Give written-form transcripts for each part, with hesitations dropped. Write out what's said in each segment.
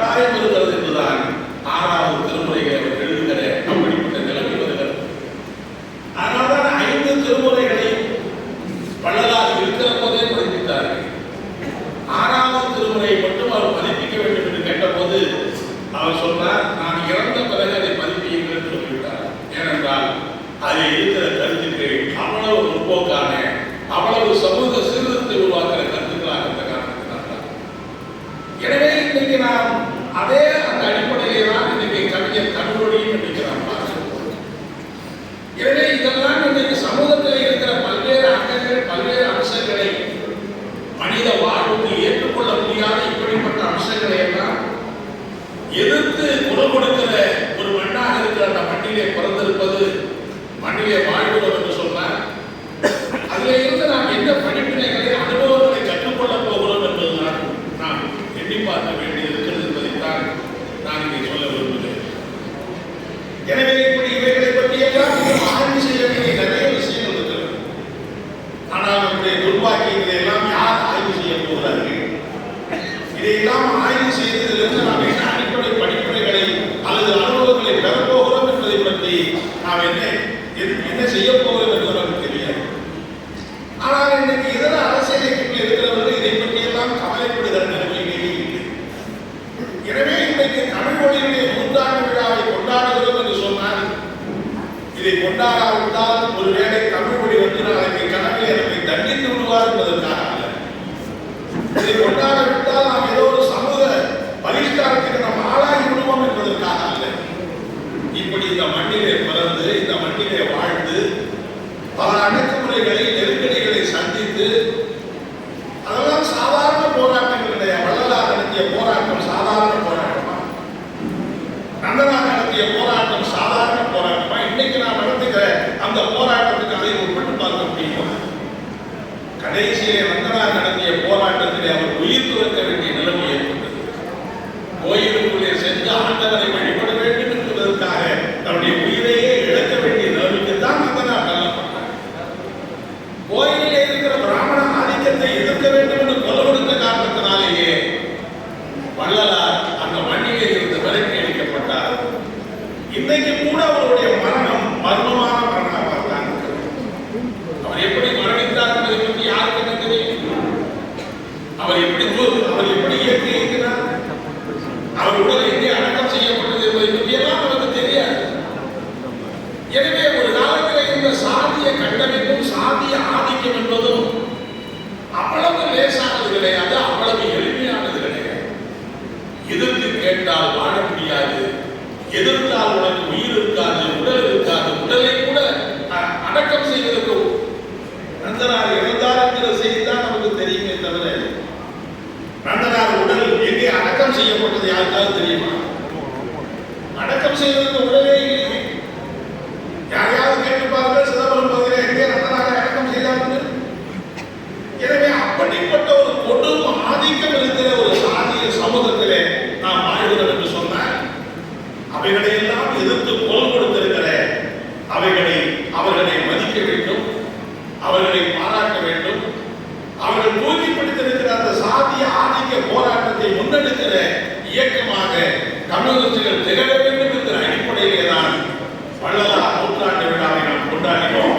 கட்டாயம் இருக்கிறது என்றுதான் 6வது திருமுறைகளை அவர் எழுதுகிற அப்படிப்பட்ட நிலைமை வருகிறது. அதனால்தான் 5 திருமுறைகளை வள்ளலார் இருக்கிற போதே பதிப்பித்தார்கள். 6வது திருமுறையை மட்டும் அவர் பதிப்பிக்க வேண்டும் என்று கேட்டபோது அவர் சொன்னார், நான் இறந்த பிறகு அதை பதிப்பியுங்கள் என்று சொல்லிவிட்டார். ஏனென்றால் அதில் இருக்கிற கருத்துக்கள் அவ்வளவு முற்போக்கான, அவ்வளவு சமூக சீர்திருத்தத்தை உருவாக்குற கருத்துக்களாக இருந்த காரணத்தினால்தான். எனவே இன்றைக்கு நாம் அதே அந்த அடிப்படையிலே தான் இன்றைக்கு கவிஞர் தமிழொழியும் இன்றைக்கு நாம் பார்க்கிறோம். எனவே இதெல்லாம் இன்றைக்கு சமூகத்தில் இருக்கிற பல்வேறு அங்கங்கள், பல்வேறு அம்சங்களை, மனித வாழ்வுக்கு ஏற்றுக்கொள்ள முடியாத இப்படிப்பட்ட அம்சங்களை எல்லாம் எதிர்த்து குரல் கொடுக்கிற ஒரு மண்ணாக இருக்கிற அந்த மண்ணிலே பிறந்திருப்பது, மண்ணிலே வாழ்கிறோம் என்று சொன்னார். அதில் இருந்து நாம் எந்த படிப்பினைகளை, அனுபவங்களை கற்றுக்கொள்ள போகிறோம் என்பதுதான் நாம் எண்ணி பார்க்க வேண்டியிருக்கிறது என்பதைத்தான் நான் இங்கே சொல்ல விரும்புகிறேன். எனவே இப்படி இவைகளை பற்றியெல்லாம் ஆய்வு செய்ய வேண்டிய நிறைய விஷயங்கள் இருக்கிறது. ஆனால் நம்முடைய துர்பாக்கியங்களை எல்லாம் யார் ஆய்வு செய்ய போகிறார்கள்? இதையெல்லாம் ஆய்வு செய்ததிலிருந்து நாம் என்ன அடிப்படை படிப்பினைகளை அல்லது அனுபவங்களை பெறப்போகிறோம் என்பதை பற்றி நாம் என்ன செய்ய போகிறோம் என்று நமக்கு தெரியாது. ஆனால் இன்றைக்கு இதர அரசியல் இயக்கத்தில் இருக்கிறவர்கள் இதை பற்றியெல்லாம் கவலைப்படுகிற நிலைமையிலேயே இல்லை. எனவே இன்றைக்கு தமிழ் மொழியினுடைய 100ஆண்டு விழாவை கொண்டாடுகிறோம் என்று சொன்னால், இதை கொண்டாடாவிட்டால் ஒருவேளை தமிழ் மொழி வந்து நாளைக்கு கனவில் எனக்கு தண்டித்து விடுவார் என்பதற்காக அல்ல. இதை கொண்டாடவிட்டால் நாம் ஏதோ ஒரு சமூக பரிஷ்காரத்துக்கு நாம் ஆளாகி விடுவோம் என்பதற்காக அல்ல. இப்படி இந்த மண்ணிலே பிறந்து, இந்த மண்ணிலே வாழ்ந்து, பல அடக்குமுறைகளை, நெருக்கடிகளை சந்தித்து, அதெல்லாம் சாதாரண போராட்டங்கள் கிடையாது. வள்ளலார் நடத்திய போராட்டம் சாதாரண போராட்டமா? நந்தனார் நடத்திய போராட்டம் சாதாரண போராட்டமா? இன்னைக்கு நாம் நடத்துகிற அந்த போராட்டத்துக்கு அதை ஒப்பிட்டு பார்க்க முடியுமா? கடைசியிலே நந்தனார் நடத்திய போராட்டத்திலே அவர் உயிர் துறக்க வேண்டிய நிலைமை ஏற்பட்டது. கோயிலுக்குள்ளே சென்று ஆண்டவரை வழிபட வேண்டும் என்பதற்காக தன்னுடைய உயிரையே இழக்க வேண்டிய நிலைமைக்கு தான் நந்தனார் தள்ளப்பட்டார். கோயிலிலே இருக்கிற பிராமண ஆதிக்கத்தை எதிர்க்க வேண்டும் என்று கொல்ல கொடுத்த காரணத்தினாலேயே வள்ளலார் அந்த மண்ணிலே இருந்து விலக்கி அளிக்கப்பட்டார். இன்றைக்கு கூட அவருடைய மரணம் மர்மமான மரணமாக தான் இருக்கிறது. அவர் எப்படி மரணித்தார் என்பதை பற்றி யாருக்கு என்ன தெரியும்? அவர் எப்படி இயற்கை இருக்கிறார்? அவர் உடல் எங்கே அடக்கம் செய்யப்பட்டது என்பதை பற்றி எல்லாம் நமக்கு தெரியாது. எனவே ஒரு காலத்தில் இந்த சாதிய கட்டமைப்பும் சாதிய ஆதிக்கம் என்பதும் அவ்வளவு லேசானது கிடையாது, அவ்வளவு எளிமையானது கிடையாது. எதிர்த்து கேட்டால் வாழ முடியாது, எதிர்த்தால் உனக்கு உயிர் இருக்காது, உடல் இருக்காது. உடலை கூட அடக்கம் செய்வதற்கு நந்தனார் இறந்தார் என்கிற செய்தி தான் நமக்கு தெரியுமே தவிர, நந்தனார் உடல் எங்கே அடக்கம் செய்யப்பட்டது யாருக்காவது தெரியுமா? அடக்கம் செய்வதற்கு உடலே இல்லை. யாரையாவது கேட்டு பாருங்கள், சிதம்பரம் பகுதியில் எங்கே நந்தனாரை அடக்கம் செய்தார்கள்? எனவே அப்படிப்பட்ட ஒரு கொடும் ஆதிக்கம் இருக்கிற ஒரு சாதிய சமூகத்திலே நாம் வாழ்கிறோம் என்று சொன்னால், அவைகளை எல்லாம் எதிர்த்து குரல் கொடுத்திருக்கிற அவர்களை மதிக்க வேண்டும், அவர்களை பாராட்ட வேண்டும். அவர்கள் தூக்கி பிடித்திருக்கிற அந்த சாதிய ஆதிக்க போராட்டத்தை முன்னெடுக்கிற இயக்கமாக கம்யூனிஸ்டுகள் திகழ வேண்டும் என்கிற அடிப்படையிலே தான் வள்ளலார் 100ஆண்டு விழாவை நாம் கொண்டாடினோம்.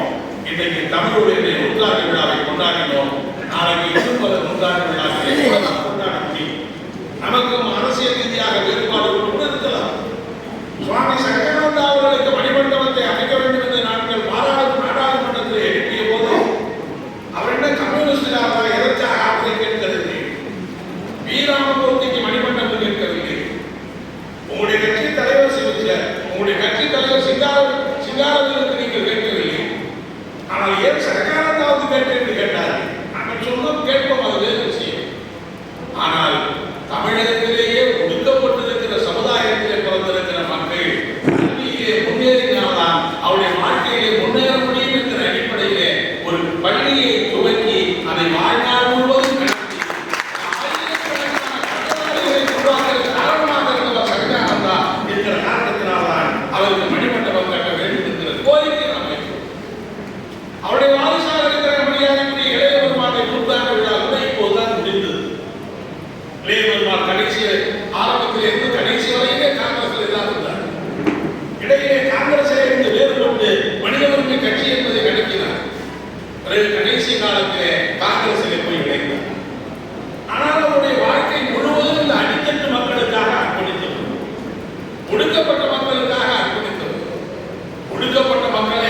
இன்றைக்கு தமிழுடைய 100ஆண்டு விழாவை கொண்டாடினோம். நாளைக்கு இன்னும் பல 100ஆண்டு விழாக்களை கூட நாம் கொண்டாட முடியும். நமக்கும் அரசியல் ரீதியாக வேறுபாடுகள் கூட இருக்கலாம். சுவாமி சங்கரானந்தா அவர்களுக்கு மணிமண்டபத்தை அமைக்க வேண்டும் என்று நாங்கள் நாடாளுமன்றத்தில் எழுப்பிய போது அவர் என்ன கம்யூனிஸ்டாக எதற்காக ஆவதை கேட்கவில்லை. வீராமமூர்த்திக்கு மணிமண்டபம் கேட்கவில்லை. உங்களுடைய கட்சி தலைவர் உங்களுடைய கட்சி தலைவர் சிங்காரத்திற்கு நீங்கள் கேட்கவில்லை. ஆனால் ஏன் சங்கரானந்தாவுக்கு கேட்டு என்று கேட்டார்கள். நாங்கள் சொன்னோம், கேட்போம், அது வேறு விஷயம். ஆனால் தமிழகத்திலேயே ஒடுக்கப்பட்டிருக்கிற சமுதாயத்திலே பிறந்திருக்கிற மக்கள் கல்வியிலே முன்னேறினால்தான் அவருடைய வாழ்க்கையிலே முன்னேற முடியும் என்கிற அடிப்படையிலே ஒரு பள்ளியை துவக்கி அதை வாழ்நாள் முழுவதும் காரணமாக இருந்தவர் சங்கரானந்தா என்கிற காரணத்தினால்தான் அவருக்கு மணிமண்டபம் கட்ட வேண்டும் என்கிற கோரிக்கை நாம் வைக்கிறோம். அவருடைய வாரிசாக இருக்கிற மரியாதைக்குரிய இளைய பெருமானை 100ஆண்டு விழா கூட இப்போதுதான் முடிந்தது. இளைய பெருமாள் கடைசி ஆரம்பத்தில் இருந்து கடைசி வரையிலே காங்கிரஸில் தான் இருந்தார். இடையிலே காங்கிரஸிலே இருந்து வேறுபட்டு மனித உரிமை கட்சி என்பதை நடத்தினார். பிறகு கடைசி காலத்திலே காங்கிரஸிலே போய் இணைந்தார். ஆனால் அவருடைய வாழ்க்கை முழுவதும் இந்த அடித்தட்டு மக்களுக்காக அர்ப்பணித்தது, ஒடுக்கப்பட்ட மக்களுக்காக அர்ப்பணித்தது. ஒடுக்கப்பட்ட மக்களை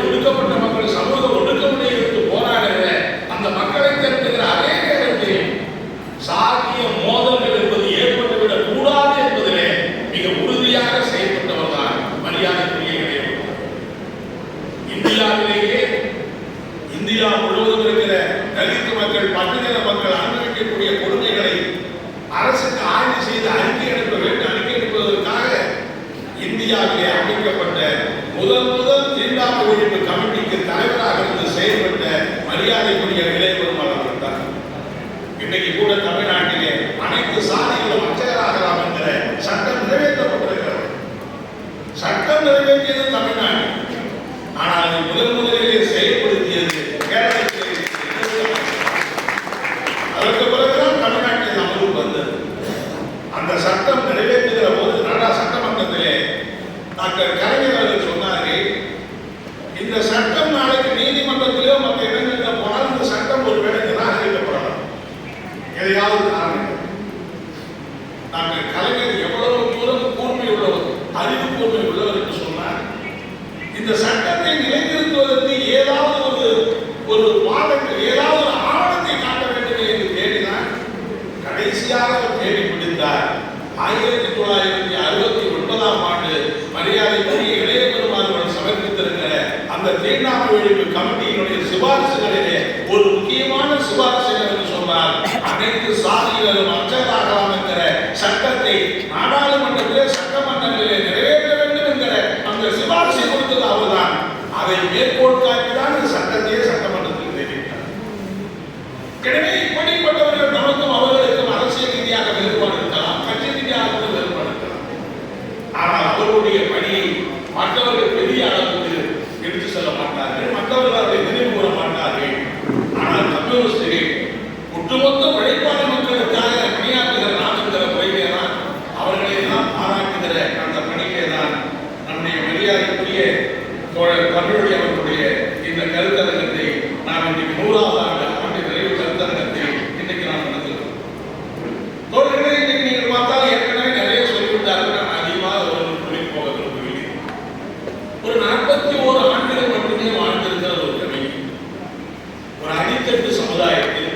ஒடுக்கப்பட்ட மக்கள் சமூக ஒடுக்கமுறை இருந்து போராடுகிற அந்த மக்களை திரட்டுகிற அதே நேரத்தில் சாதிய மோதல்கள் என்பது ஏற்பட்டுவிடக் கூடாது என்பதிலே மிக உறுதியாக செயல்பட்டவர் தான் மரியாதைக்குரிய இளையவர். இந்தியாவிலேயே இந்தியா முழுவதும் இருக்கிற தலித் மக்கள், பட்டியல மக்கள் அனுபவிக்கக்கூடிய கொடுமைகளை அரசுக்கு ஆய்வு செய்து அறிக்கை அனுப்புவதற்காக இந்தியாவிலே அமைக்கப்பட்ட முதல் தீண்டாமை ஒழிப்பு கமிட்டிக்கு தலைவராக இருந்து செயல்பட்ட மரியாதைக்குரிய இளையவர் அவர்கள் தான். இன்னைக்கு கூட தமிழ்நாட்டிலே அனைத்து சாதிகளும் அர்ச்சகராகலாம் என்கிற சட்டம் நிறைவேற்றப்பட்டிருக்கிறது. சட்டம் நிறைவேற்றியது தமிழ்நாடு. ஆனால் அதை முதலிலே செயல்படுத்தியது கேரளத்திலே. அதற்கு பிறகுதான் தமிழ்நாட்டில் அமலுக்கு வந்தது. அந்த சட்டம் நிறைவேற்றுகிற போது சட்டமன்றத்திலே டாக்டர் கலைஞர் அவர்கள் சொன்னார்கள், இந்த சட்டம் நாளைக்கு நீதிமன்றத்திலோ மற்ற இடங்களில் போனால் இந்த சட்டம் ஒருவேளை நிராகரிக்கப்படலாம், எதையாவது காரணம். டாக்டர் கலைஞர் எவ்வளவு தூரம் கூர்மை உள்ளவர், அறிவு கூர்மை உள்ளவர் என்று சொன்னார். இந்த சட்டத்தை நிலைநிறுத்துவதற்கு ஏதாவது ஒரு வாதங்கள், ஏதாவது ஒரு ஆவணத்தை காட்ட வேண்டும் என்று தேடினார். கடைசியாக அவர் தேடி பிடித்தார். 1969ஆம் ஆண்டு மரியாதைக்குரிய இளைய பெருமாள் சமர்ப்பித்திருக்கிற அந்த தீண்டாமை ஒழிப்பு கமிட்டியினுடைய சிபாரிசுகளிலே ஒரு முக்கியமான சிபாரிசு என்று சொன்னால், அனைத்து சாதிகளும் அர்ச்சகராகலாம் என்கிற சட்டத்தை நாடாளுமன்றத்திலே சட்டமன்றங்களிலே நிறைவேற்ற வேண்டும் என்கிற அந்த சிபாரிசை கொடுத்தது அவர்தான். அதை மேற்கோள் காட்டிதான் இந்த சட்டத்தையே சட்டமன்றத்தில் நிறைவேற்றார். எனவே இப்படிப்பட்டவர்கள் நமக்கும் அவர்களுக்கும் அரசியல் ரீதியாக வேறுபாடு இருக்கலாம், கட்சி ரீதியாக வேறுபாடு இருக்கலாம். ஆனால் அவர்களுடைய பணியை மற்றவர்கள் பெரிய அளவுக்கு எடுத்து செல்ல மாட்டார்கள், மற்றவர்கள் அதை நினைவு கூற மாட்டார்கள். ஆனால் கம்யூனிஸ்டுகள் ஒட்டுமொத்த உழைப்பாளி மக்களுக்காக பணியாற்றுகிற நாம் என்கிற முறையிலே தான் அவர்களை எல்லாம் பாராட்டுகிற அந்த பணியிலே தான் நம்முடைய மரியாதைக்குரிய தோழர் தமிழொலி அவர்களுடைய இந்த கருத்தரங்கத்தை நாம் இன்றைக்கு 100வது ஆண்டு நிறைவு கருத்தரங்கத்தை இன்றைக்கு நாம் நடத்துகிறோம். தோழர்களே, இன்றைக்கு நீங்கள் பார்த்தால் ஏற்கனவே நிறைய சொல்லிவிட்டார்கள். நான் அதிகமாக அவர்கள் சொல்லி போக விரும்பவில்லை. ஒரு 41 ஆண்டுகள் மட்டுமே வாழ்ந்திருக்கிற ஒரு கவிஞர், ஒரு அடித்தட்டு சமுதாயத்தில்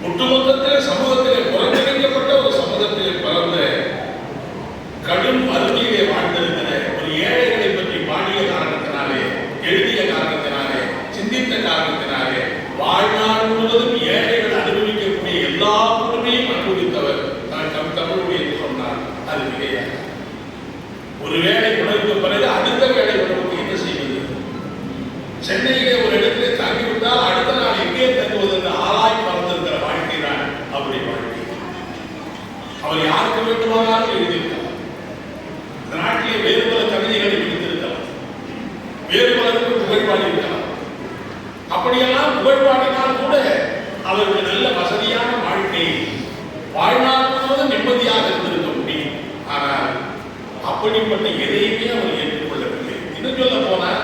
ஒட்டுமொத்தத்தில் சமூகத்திலே புறக்கணிக்கப்பட்ட ஒரு சமூகத்திலே பிறந்த கடும் வறுமையிலே வாழ்ந்திருக்கிற ஒரு ஏழைகளை பற்றி பாடிய காரணத்தினாலே, எழுதிய காரணத்தினாலே, சிந்தித்த காரணத்தினாலே வாழ்நாள் முழுவதும் ஏழைகள் அனுபவிக்கக்கூடிய எல்லா கொடுமையும் அனுபவித்தவர் தான் தமிழொலி என்று சொன்னார். அது கிடையாது. ஒரு வேளை உணவுக்கு பிறகு அடுத்த வேளை உணவுக்கு என்ன செய்வது? சென்னையிலே ஒரு இடத்திலே தங்கிவிட்டால் அடுத்த நாள் எங்கே தங்குவது என்று ஆளாய் பறந்திருக்கிற வாழ்க்கை தான் அவருடைய வாழ்க்கை. அவர் யாருக்கு வேண்டுமானாலும் எழுதியிருக்கலாம். இந்த நாட்டிலே வேறு பல கவிதைகளை எழுதியிருக்கலாம், வேறு பலருக்கு புகழ்பாடி இருக்கலாம். அப்படியெல்லாம் புகழ்பாடினால் கூட அவருக்கு நல்ல வசதியான வாழ்க்கை, வாழ்நாள் முழுவதும் நிம்மதியாக இருந்திருக்க முடியும். ஆனால் அப்படிப்பட்ட எதையுமே அவர் ஏற்றுக்கொள்ளவில்லை. இன்னும் சொல்ல போனால்,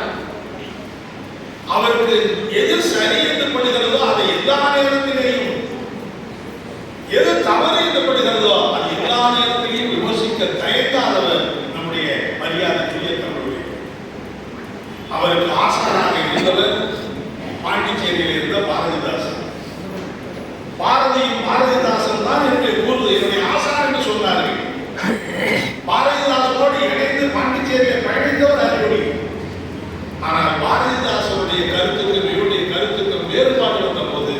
அவருக்கு எது சரி என்று படுகிறதோ அதை எல்லா நேரத்திலேயும், எது தவறு என்று படுகிறதோ அது எல்லா நேரத்திலையும் விமர்சிக்க தயங்காதவர் நம்முடைய மரியாதைக்குரிய தமிழொலி. அவருக்கு ஆசானாக இருந்தவர் பாண்டிச்சேரியில் இருந்த பாரதிதாசன். பாரதிதாசன் தான் என்னுடைய ஆசான் என்று சொன்னார்கள். பாரதிதாசனோடு இணைந்து பாண்டிச்சேரியை பயணித்தவர் அறிவொளி. ஆனால் பாரதிதாசனுடைய கருத்துக்கும் இவருடைய கருத்துக்கும் வேறுபாடு வந்த போது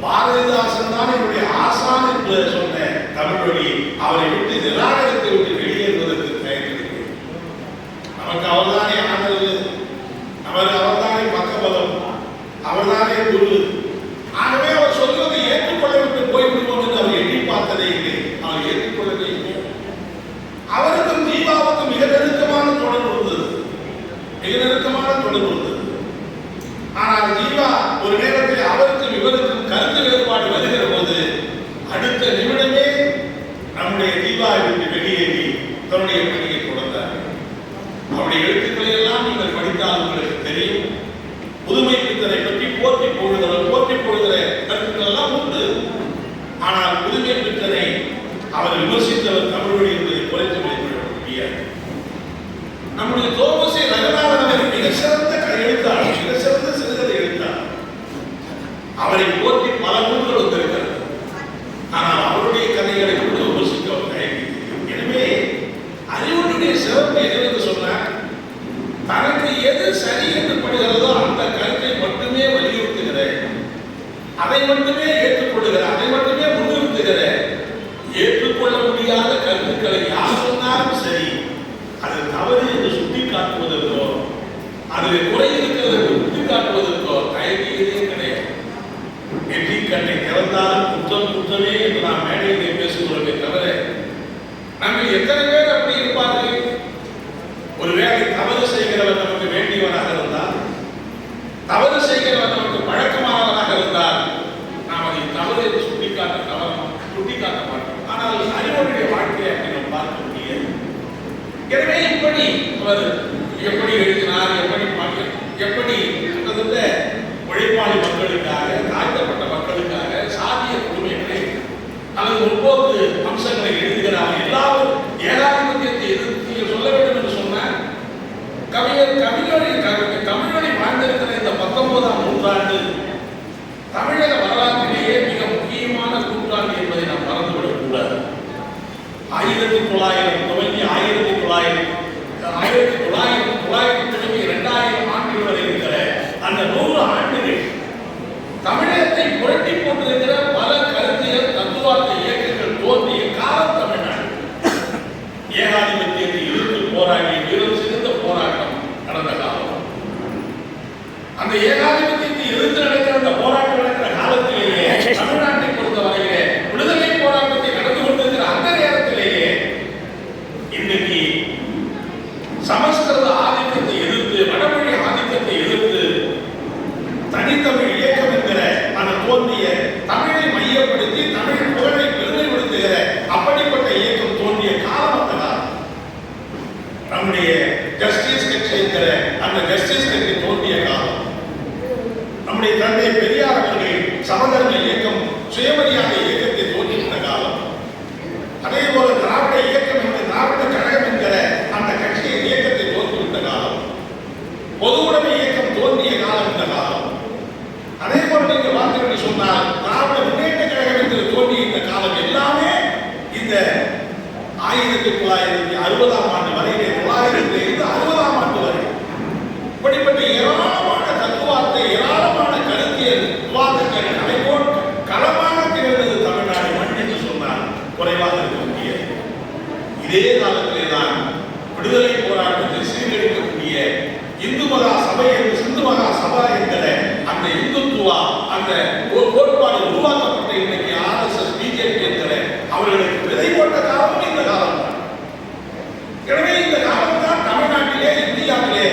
பாரதிதாசன் தான் என்னுடைய ஆசான் என்று சொன்ன தமிழொலி அவரை விட்டு நிராகரித்து விட்டு வெளியேறுவதற்கு தயங்கினார். நமக்கு அவர்தானே ஆதரவு, அவர்தானே பக்கபலம், அவர்தானே குரு. ஆகவே அவர் சொல்வதை ஏற்றுக்கொள்ள விட்டு போய்விடுவோம் என்று அவர் எண்ணி பார்த்ததே இல்லை. அவர் ஏற்றுக்கொள்ளவே இல்லை. அவருக்கும் தீபாவுக்கும் மிக நெருக்கமான தொடர்பு இருந்தது, மிக நெருக்கமான தொடர்பு இருந்தது. ஆனால் தீபா ஒரு நேரத்தில் அவருக்கும் இவருக்கும் கருத்து வேறுபாடு வருகிற போது அடுத்த நிமிடமே போற்றி பொழுகிற கருத்துக்கள் எல்லாம் உண்டு. ஆனால் புதுமை பித்தனை அவர் விமர்சித்தவர் தமிழ் மொழி என்பதை குறைத்து மதிப்பிட முடியாது. நம்முடைய தோமசை ரங்கநாதன் அவர் மிக சிறந்த எழுத்தாளர், மிக சிறந்த சிறுகதை எழுத்தாளர். அவரை போற்றி பல நூல்கள் வந்திருக்கிறது. ஆனால் அவருடைய கதைகளை கொண்டு விமர்சிக்க அவர் தயங்கி. எனவே அறிவுடைய சிறப்பு எதுவென்று சொன்னார், தனக்கு எது சரி என்று படுகிறதோ அந்த கருத்தை மட்டுமே வலியுறுத்துகிற, அதை மட்டுமே ஏற்றுக்கொள்ளுகிற, அதை மட்டுமே முன்னிறுத்துகிற, ஏற்றுக்கொள்ள முடியாத கருத்துக்களை யார் சொன்னாலும் சரி அது தவறு என்று சுட்டிக்காட்டுவதற்கோ அதில் குறை இருக்கிறது என்று சுட்டிக்காட்டுவதற்கோ தயங்கியதே கிடையாது. நெற்றி கண்ணை திறந்தாலும் குற்றம் குற்றமே என்று நாம் மேடையிலே பேசுகிறோமே தவிர நம்ம எத்தனை பேர் அப்படி இருப்பார்கள்? ஒருவேளை தவறு செய்கிறவர் நமக்கு வேண்டியவராக இருந்தால், தவறு செய்கிறவர் நமக்கு பழக்கமானவராக இருந்தால் நாம் அதை தவறு என்று சுட்டிக்காட்ட மாட்டோம். ஆனால் அறிவுடைய வாழ்க்கையை அப்படி நாம் பார்க்க முடியாது. எனவே இப்படி அவர் எப்படி எழுதினார், எப்படி உழைப்பாளி மக்களுக்காக, தாழ்த்தப்பட்ட மக்களுக்காக, சாதிய கொடுமைகளை அல்லது முற்போக்கு அம்சங்களை எழுதுகிறார். எல்லாரும் ஏகாதிபத்தியத்தை எதிர்த்து சொல்ல வேண்டும் என்று சொன்னார். தமிழொலி வாழ்ந்திருக்கிற இந்த 19ஆம் நூற்றாண்டு தமிழக வரலாற்றிலேயே மிக முக்கியமான நூற்றாண்டு என்பதை நாம் மறந்துவிடக் கூடாது. 1900 துவங்கி 1900 தொடங்கி 2000 ஆண்டுகள் வரை இருக்கிற அந்த 100 ஆண்டுகள் தமிழகத்தை புரட்டி போட்டிருக்கிற பல கருத்தியல் தத்துவார்த்த இயக்கங்கள் தோன்றிய காலம் தமிழ்நாடு. ஏகாதிபத்தியத்தை எதிர்த்து போராடிய வீரம் சிறந்த போராட்டம் நடந்த காலம். அந்த ஏகாதிபத்தியத்தை எதிர்த்து நடக்கிற அந்த போராட்டம் நடக்கிற காலத்திலேயே தமிழ்நாட்டை பொறுத்தவரையிலே விடுதலை போராட்டத்தை நடந்து கொண்டிருக்கிற அந்த நேரத்திலேயே இன்னைக்கு சமஸ்கிருத ஆதிக்கத்தை எதிர்த்து, வடமொழி ஆதிக்கத்தை எதிர்த்து தனித்தமிழ் இயக்கம் என்கிற அந்த தோன்றிய, தமிழை மையப்படுத்தி தமிழ் புகழை பெருமைப்படுத்துகிற அப்படிப்பட்ட இயக்கம் தோன்றிய காலம் அந்த காலம். நம்முடைய ஜஸ்டிஸ் கட்சி என்கிற அந்த ஜஸ்டிஸ் கட்சி தோன்றிய காலம். நம்முடைய தந்தை பெரியார் அவர்கள் சமதர்ம இயக்கம், சுயமரியாதை இயக்கத்தை தோன்றியிருந்த காலம். அதே போல திராவிட இயக்கம் என்ற திராவிட கழகம் என்கிற அந்த கட்சியின் இயக்கத்தை தோன்றிவிட்ட காலம். பொது உடைமை இயக்கம் தோன்றிய காலம் இந்த காலம். அதே போல நீங்க பார்த்தீங்கன்னு சொன்னால் திராவிட முன்னேற்ற கழகம் என்று தோன்றிய இந்த காலம் எல்லாமே இந்த 1960ஆம் ஆண்டு வரையிலே, 900 60ஆம் ஆண்டு வரை இப்படிப்பட்ட ஏராளமான தத்துவார்த்தை, ஏராளமான கருத்தியல் விவாதங்கள் நடைபோல் களமாக திகழ்ந்தது தமிழ்நாடு மண் என்று சொன்னால் குறைவாக இருக்க முடியாது. இதே காலத்திலே தான் விடுதலை போராட்டத்தை சீர்கழிக்கக்கூடிய இந்து மகா சபை என்று, சிந்து மகா சபா என்கிற அந்த இந்துத்துவா அந்த கோட்பாடு உருவாக்கப்பட்ட இன்னைக்கு RSS BJP என்கிற அவர்களுக்கு விதை போட்ட காலமும் இந்த காலம் தான். எனவே இந்த காலம் தான் தமிழ்நாட்டிலே, இந்தியாவிலே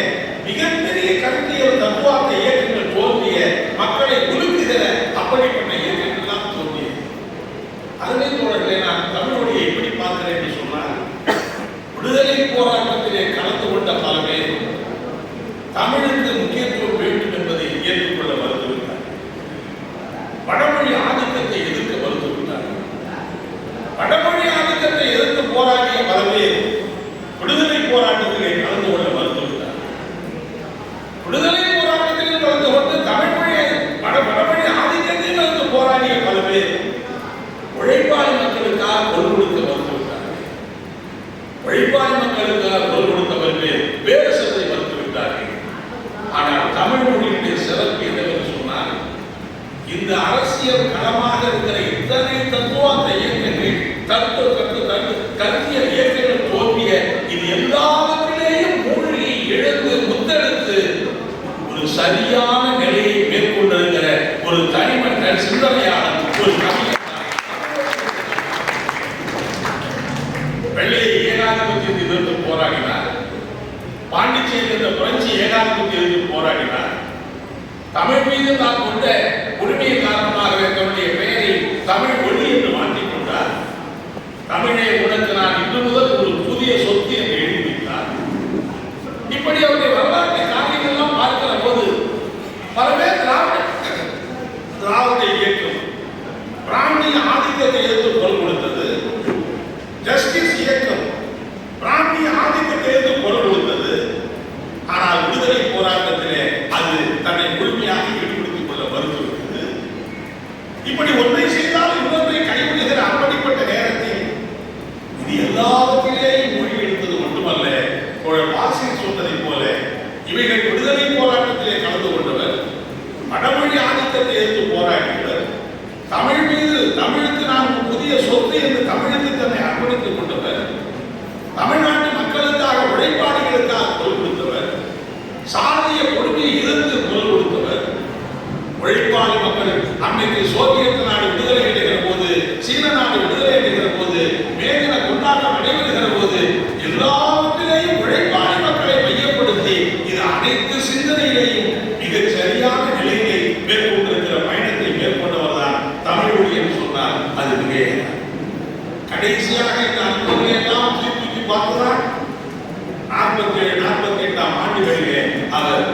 மிகப்பெரிய கருத்தியல் தத்துவார்த்த இயக்கங்கள் தோன்றிய, மக்களை உலுக்குகிற அப்படிப்பட்ட இயக்கங்கள் தான் தோன்றியது. அதனை தோழர்களே, நான் தமிழொலியை எப்படி பார்க்கிறேன் என்று சொன்னால், விடுதலை போராட்டத்திலே கலந்து கொண்ட பல பேர் தமிழுக்கு முக்கியத்துவம் வேண்டும் என்பதை ஏற்றுக்கொள்ள மறுத்துவிட்டார். வடமொழி ஆதிக்கத்தை எதிர்க்க மறுத்துவிட்டார். வடமொழி ஆதிக்கத்தை எதிர்த்து போராடிய பல பேர் விடுதலை போராட்டத்திலே கலந்து கொள்ள மறுத்துவிட்டார். விடுதலை போராட்டத்தில் கலந்து கொண்டு தமிழ் மொழியை வடமொழி ஆதிக்கத்தில் எதிர்த்து போராடிய பல பேர் உழைப்பாளி மக்களுக்காக குரல் கொடுக்க மறுத்துவிட்டார்கள். உழைப்பாளி மக்களுக்காக குரல் கொடுத்தவர் பேர் வேறு சிலரை மறுத்துவிட்டார்கள். ஆனால் தமிழ் மொழியுடைய சிறப்பு என்னவென்று சொன்னால், இந்த அரசியல் களமாக இருக்கிற இத்தனை தத்துவார்த்த இயக்கங்கள், கருத்தியல் இயக்கங்கள் தோன்றிய இது எல்லாவற்றிலேயும் மூழ்கி எழுந்து முத்தெடுத்து ஒரு சரியான நிலையை மேற்கொண்டிருக்கிற ஒரு தனிமனித சிந்தனையாளர், ஒரு கவிஞர். வெள்ளையை ஏகாதிபத்தியத்தை எதிர்த்து போராடினார். பாண்டிச்சேரியில் இந்த புரட்சி ஏகாதிபத்தியத்தை எதிர்த்து போராடினார். தமிழ் மீது தான் கொண்ட உரிமையை காரணமாகவே தன்னுடைய பெயரை தமிழ் ஒளி என்று மாற்றிக் கொண்டார். தமிழை உனக்கு நான் இன்று முதல் ஒரு புதிய சொத்து என்று எழுதி வைத்தார். இப்படி அவருடைய வரலாற்றை காரியங்கள்லாம் பார்க்கிற போது பல பேர் எல்லாவற்றிலேயும் மொழி எடுத்தது மட்டுமல்ல, வாசில் சொன்னதை போல இவைகள் விடுதலை போராட்டத்திலே கலந்து கொண்டவர், வடமொழி ஆதிக்கத்தை எதிர்த்து போராடியவர், தமிழ் மீது தமிழுக்கு நான் புதிய சொத்து என்று தமிழுக்கு தன்னை அர்ப்பணித்துக் கொண்டவர், தமிழ்நாட்டு மக்களுக்காக உழைப்பாளிகளுக்காக குரல் கொடுத்தவர், சாதிய கொடுமையை எதிர்த்து குரல் கொடுத்தவர். உழைப்பாளி மக்கள் அன்னைக்கு சோவியத் நாடு விடுதலை அடைகிற போது, சீன நாடு விடுதலை அடைகிற போது, மேதின கொண்டாட்டம் நடைபெறுகிற போது எல்லாவற்றிலேயும் உழைப்பாளி மக்களை மையப்படுத்தி இது அனைத்து சிந்தனையிலேயும் மிகச் சரியான நிலையை மேற்கொண்டிருக்கிற பயணத்தை மேற்கொண்டவர் தான் தமிழ் மொழி என்று சொன்னால் அது மிக கடைசியாக இந்த அனுபவங்களை எல்லாம் தூக்கி பார்த்துதான் 47, 48ஆம் ஆண்டுகளிலே அவர்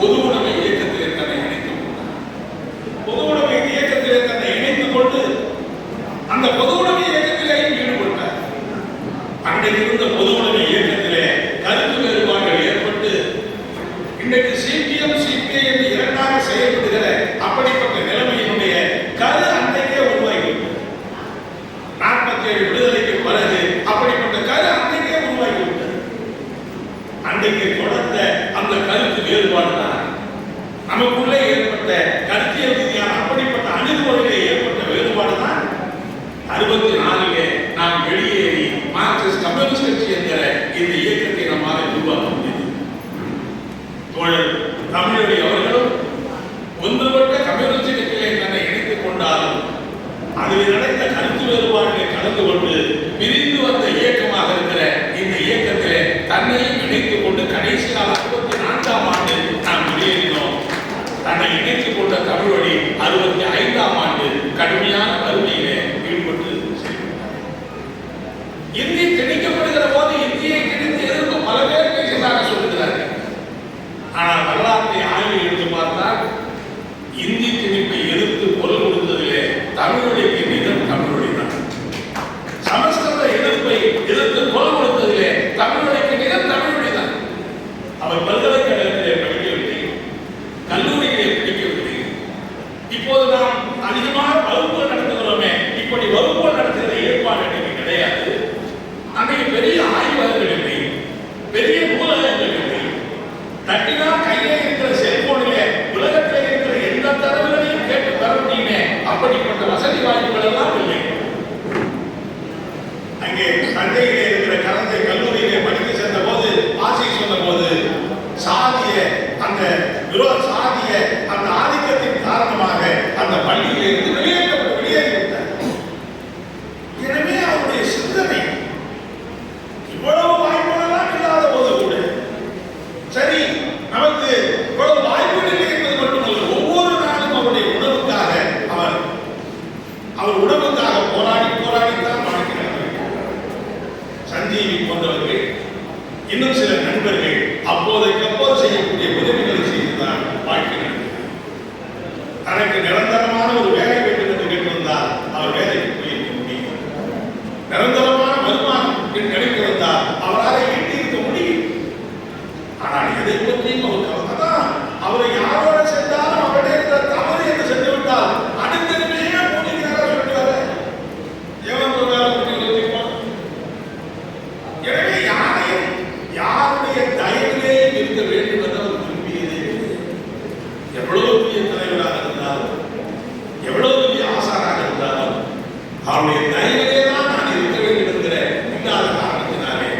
பொது உடைமை இயக்கத்திலே தன்னை இணைத்துக் கொண்டார். பொது உடைமை இயக்கத்திலே தன்னை இணைத்துக் கொண்டு அந்த பொது உடைமை இயக்கத்திலேயும் ஈடுபட்டார். அன்றைக்கு இருந்த பொது உடைமை இயக்கத்திலே கருத்து வேறுபாடுகள் ஏற்பட்டு இன்றைக்கு சிபிஎம் சிபிஐ என்று இரண்டாக செயல்படுகிற அப்படிப்பட்ட நிலைமையினுடைய கரு அன்றைக்கே உருவாகி 47 விடுதலைக்கு பிறகு அப்படிப்பட்ட கரு அன்றைக்கே உருவாகிவிட்டது. அன்றைக்கு தொடர்ந்த அந்த கருத்து வேறுபாடு தான் நமக்குள்ளே ஏற்பட்ட கருத்தியல் ரீதியான அப்படிப்பட்ட அணுகுமுறையிலே ஏற்பட்ட வேறுபாடு தான் 64 நாம் வெளியேறி மார்க்சிஸ்ட் கம்யூனிஸ்ட் கட்சி என்கிற இந்த இயக்கத்தை நம்மால் உருவாக்க முடியும். தோழர் தமிழொலி அவர்களும் ஒன்றுபட்ட கம்யூனிஸ்ட் கட்சியை தன்னை இணைத்துக் கொண்டாலும் அதில் நடந்த கருத்து வேறுபாடுகளை கலந்து கொண்டு பிரிந்து வந்த இயக்கமாக இருக்கிற இந்த இயக்கத்திலே தன்னையும் இணைத்துக் கொண்டு கடைசி நாள் 64ஆம் ஆண்டு நாம் வெளியேறினோம். தன்னை இணைத்துக் கொண்ட தமிழொலி 65ஆம் ஆண்டு கடுமையான வறுமையிலே ஈடுபட்டு இந்தி திணிக்கப்படுகிற போது இந்தியை திணித்து எதிர்ப்பு பல பேர் பேசியதாக சொல்லுகிறார்கள். ஆனால் வரலாற்றை ஆய்வு எடுத்து பார்த்தால் இந்தி திணிப்பை எதிர்த்து குரல் கொடுத்ததிலே தமிழொலிக்கு நிதம் தமிழொலி தான். சமஸ்கிருத எதிர்ப்பை எதிர்த்து குரல் கொடுத்ததிலே தமிழொலிக்கு நிதம் தமிழொலி தான். அவர் பல்கலைக்கழகத்திலே படிக்கவில்லை, கல்லூரியிலே படிக்கவில்லை. இப்போது நாம் அதிகமாக வகுப்புகள் நடத்துகிறோமே, இப்படி வகுப்புகள் நடத்துகிற ஏற்பாடு அன்றைக்கு கிடையாது. அன்றைக்கு பெரிய ஆய்வகங்கள் இல்லை, பெரிய நூலகங்கள் இல்லை. தட்டினா கையிலே இருக்கிற செல்போனிலே உலகத்திலே இருக்கிற எந்த தரவுகளையும் கேட்டு பெற முடியுமே, அப்படிப்பட்ட வசதி வாய்ப்புகள் எல்லாம் இல்லை. அங்கே தந்தையிலே இருக்கிற கலந்தை கல்லூரியிலே படிக்க சென்ற போது ஆசை சொன்ன போது சாதிய அந்த சாதிய அந்த ஆதிக்கத்தின் காரணமாக அந்த பள்ளியிலே இருந்து வெளியேறிவிட்டார். எனவே அவருடைய சிந்தனை இவ்வளவு வாய்ப்புகளெல்லாம் இல்லாத போது கூட சரி நமக்கு இவ்வளவு வாய்ப்புகள் இல்லை என்பது மட்டுமல்ல, ஒவ்வொரு நாளும் அவருடைய உணவுக்காக அவர் உணவுக்காக போராடித்தான் வாழ்க்கிறார். சஞ்சீவி போன்றவர்கள் இன்னும் சில நண்பர்கள் அப்போதைக்கு அப்போது செய்யக்கூடிய உதவிகளை செய்துதான் வாழ்க்கை நடக்கிறார். தனக்கு நிரந்தரமான ஒரு வேலை வேண்டும் என்று கேட்டிருந்தால் அவர் வேலைக்கு போயிருக்க முடியும். நிரந்தரமான வருமானம் கிடைத்திருந்தால் அவரால் ஈட்டியிருக்க முடியும். ஆனால் எதை பற்றியும் அவர் கவலைதான். அவரை யாரோட சென்றாலும் அவருடைய தவறு என்று சென்று விட்டால் அடுத்த நிமிஷமே போனீங்கிறாரா சொல்லிட்டு ஏவன் ஒரு வேலை வச்சுக்கோம். எனவே யாரையும் யாருடைய தயவிலே இருக்க வேண்டும் என்று அவர் விரும்பியதே. எவ்வளவு பெரிய தலைவராக இருந்தாலும் எவ்வளவு பெரிய ஆசாராக இருந்தாலும் அவருடைய தயவிலே தான் நான் இருக்க வேண்டும் என்கிற இல்லாத காரணத்தினாலே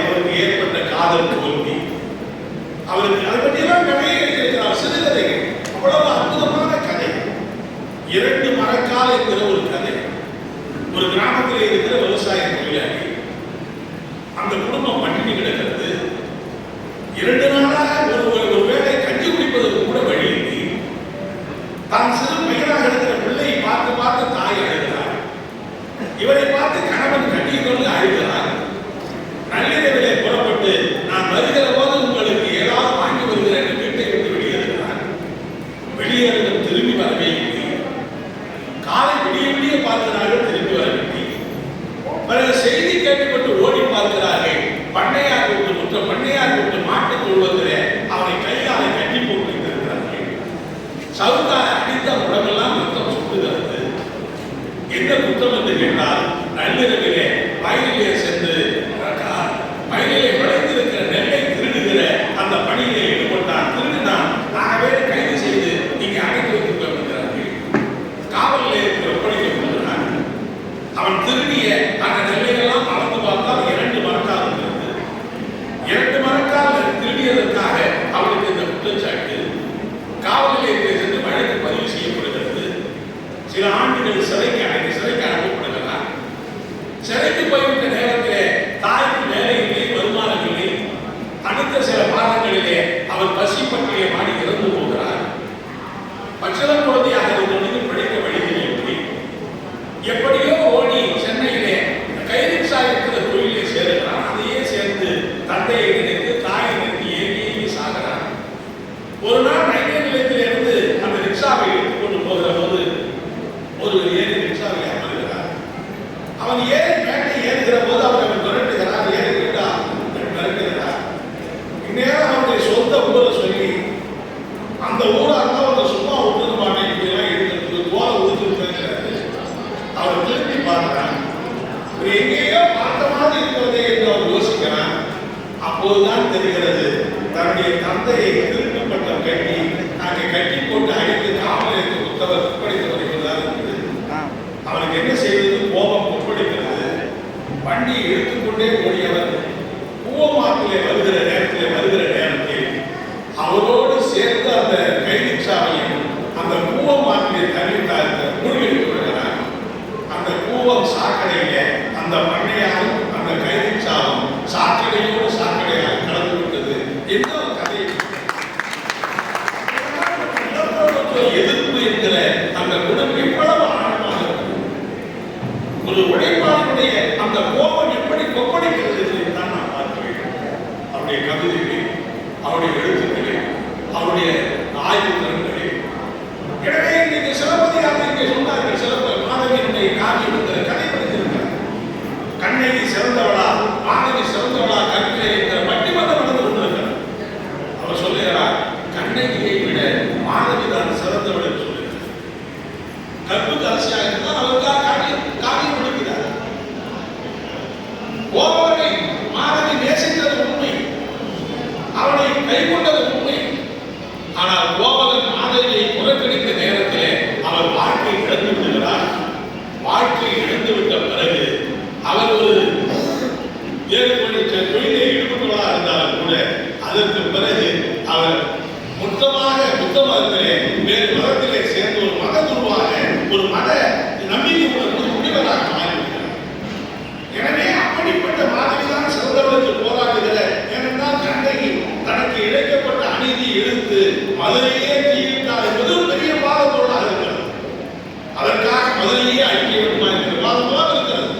அவருக்கு ஏற்பட்ட காதல் தோல்வி, அவருக்கு அதை பற்றியெல்லாம் கதையை எழுதியிருக்கிறார். சிறுகதைகள் அவ்வளவு அற்புதமான கதை. 2 மரக்கால் என்கிற ஒரு கதை. ஒரு கிராமத்தில் இருக்கிற விவசாய தொழிலாளி, அந்த குடும்பம் பட்டினி கிடக்கிறது. 2 நாளாக ஒரு வேளை கஞ்சி குடிப்பதற்கு கூட வழி இல்லை. தான் சிறு பையனாக இருக்கிற பிள்ளையை பார்த்து பார்த்து தாய் அழுகிறார். இவரை பார்த்து கணவன் கண்ணீர் கொண்டு அழுகிறார். நள்ளிரவிலே புறப்பட்டு நான் வருகிற போது உங்களுக்கு ஏதாவது வாங்கி வருகிறேன் என்று வீட்டை விட்டு வெளியேறுகிறார். வெளியேறும் திரும்பி வரவே இல்லை. காலை விடிய பார்க்கிறார்கள், திரும்பி வரவில்லை. பிறகு செய்தி கேட்டுப்பட்டு ஓடி பார்க்கிறார்கள். பண்ணையார் விட்டு மாட்டுக் கொள்வதிலே அவரை கையாலை கட்டி போட்டு வைத்திருக்கிறார்கள். சவுக்காரை அடித்த உடம்பெல்லாம் ரத்தம் சுட்டுகிறது. என்ன குற்றம் என்று கேட்டால் நள்ளிரவிலே அவன் திருடிய அந்த நெல்லையெல்லாம் அளந்து பார்த்தால் 2 மரக்கால் இருக்கிறது. 2 மரக்கால் திருடியதற்காக அவனுக்கு இந்த குற்றச்சாட்டு காவல் நிலையத்தில் சென்று வழக்கு பதிவு செய்யப்படுகிறது. சில ஆண்டுகள் சிறைக்கு அனுப்பப்படுகிறார். சிறைக்கு போய்விட்ட நேரத்திலே தாய்க்கு வேலை இல்லை, வருமானம் இல்லை. அடுத்த சில மாதங்களிலே அவர் பசி பற்றிய மாடி இறந்து போகிறார். பச்சிளம் குழந்தையாக இருந்தவனுக்கு படிக்க வழியில் எப்படி எப்படியோ ஓடி சென்னையிலே கைரிக்ஷா இருக்கிற தொழிலை சேருகிறார். அதையே சேர்ந்து தந்தையை நினைத்து தாயை நினைத்து ஏங்கி சாகிறார். ஒரு நாள் ரயில்வே நிலையத்திலிருந்து அந்த ரிக்ஷாவை எடுத்துக்கொண்டு போகிற போது ஒரு ஏறி ரிக்ஷாவை அமர்கிறார். அவன் ஏறி மேட்டை ஏறுகிற போது அவன் மிரட்டுகிறார். ஏறிவிட்டா மிரட்டுகிறார். இந்நேரம் அவனுடைய சொந்த ஊரை சொல்லி அந்த ஊரா இருந்தா அவனை சும்மா விட்டுக்க மாட்டேன், இப்படியெல்லாம் எடுக்கிறது போல ஊத்துருக்கிறாரு. அவர் திருப்பி பார்க்கிறான். எங்கேயோ பார்த்த மாதிரி இருக்கிறதே என்று அவர் யோசிக்கிறான். அப்போதுதான் தெரிகிறது தன்னுடைய தந்தையை திருப்பப்பட்ட கட்டி அங்கே கட்டி போட்டு அடித்து காவலுக்கு புத்தவர் ஒப்படைத்தவர் என்பதாக இருக்குது. அவனுக்கு என்ன செய்வது? கோபம் ஒப்படைக்கிறது. வண்டி எடுத்துக்கொண்டே ஓடியவர் பூவமாட்டிலே வருகிற நேரத்தில் அவரோடு சேர்ந்து அந்த கைரிக்ஷாவையும் அந்த பூவமாட்டிலே தள்ளிட்டார் மூழ்கிட்டு விடுகிறார். அந்த பூவம் சாக்கடையில அந்த பண்ணையாரும் அந்த கைரிக்ஷாவும் சாக்கடையோடு சாக்கடையாக கலந்து விட்டது என்ற ஒரு கதை. எதிர்ப்பு என்கிற அந்த குணம் எவ்வளவு ஆழமாக ஒரு உழைப்பாளருடைய அந்த கோபம் எப்படி கொப்படைக்கிறது என்றுதான் நான் பார்க்கிறேன். அவருடைய கவிதைகளை, அவருடைய எழுத்துக்களை, அவருடைய ஆய்வு திறன்களை. எனவே இன்னைக்கு சிலப்பதிகாரம் இங்கே சொன்னார்கள். மாதவியினுடைய காவியம் என்கிற கதை படித்திருக்கிறார். கண்ணகி சிறந்தவளா, மாதவி சிறந்தவளா, கற்கை என்கிற பட்டிமன்றம் நடந்து கொண்டிருக்கிறார். அவர் சொல்லுகிறார், கண்ணகியை விட மாதவி தான் சிறந்தவள் என்று சொல்லுகிறார். கற்புக்கு அரசியாக இருந்தால் அவருக்காக காவியம் படிக்கிறார். கோவலனை மாதவி நேசித்தது உண்மை, அவனை கைகொண்டது உண்மை. ஆனால் கோவலன் மாதவியை புறக்கணித்த நேரத்திலே அவர் வாழ்க்கை இழந்து விடுகிறார். வாழ்க்கை இழந்துவிட்ட பிறகு அவர் ஒரு தொழிலை ஈடுபட்டவராக இருந்தாலும் கூட அதற்கு பிறகு அவர் புத்த மதத்திலே வேறு மதத்திலே சேர்ந்து ஒரு மத குருவாக, ஒரு மத நம்பிக்கை உள்ள முனிவராக மாறிவிட்டார். எனவே அப்படிப்பட்ட மாதவிதான் சிறந்தவர்களுக்கு போராடுகிற, ஏனென்றால் கண்ணகி தனக்கு இழைக்கப்பட்ட அநீதி எடுத்து மதுரையே தீயிட்டார் என்பது ஒரு பெரிய வாதப்பொருளாக இருக்கிறது. அதற்காக மதுரையே அழிக்க வேண்டுமா என்ற வாதமாக இருக்கிறது.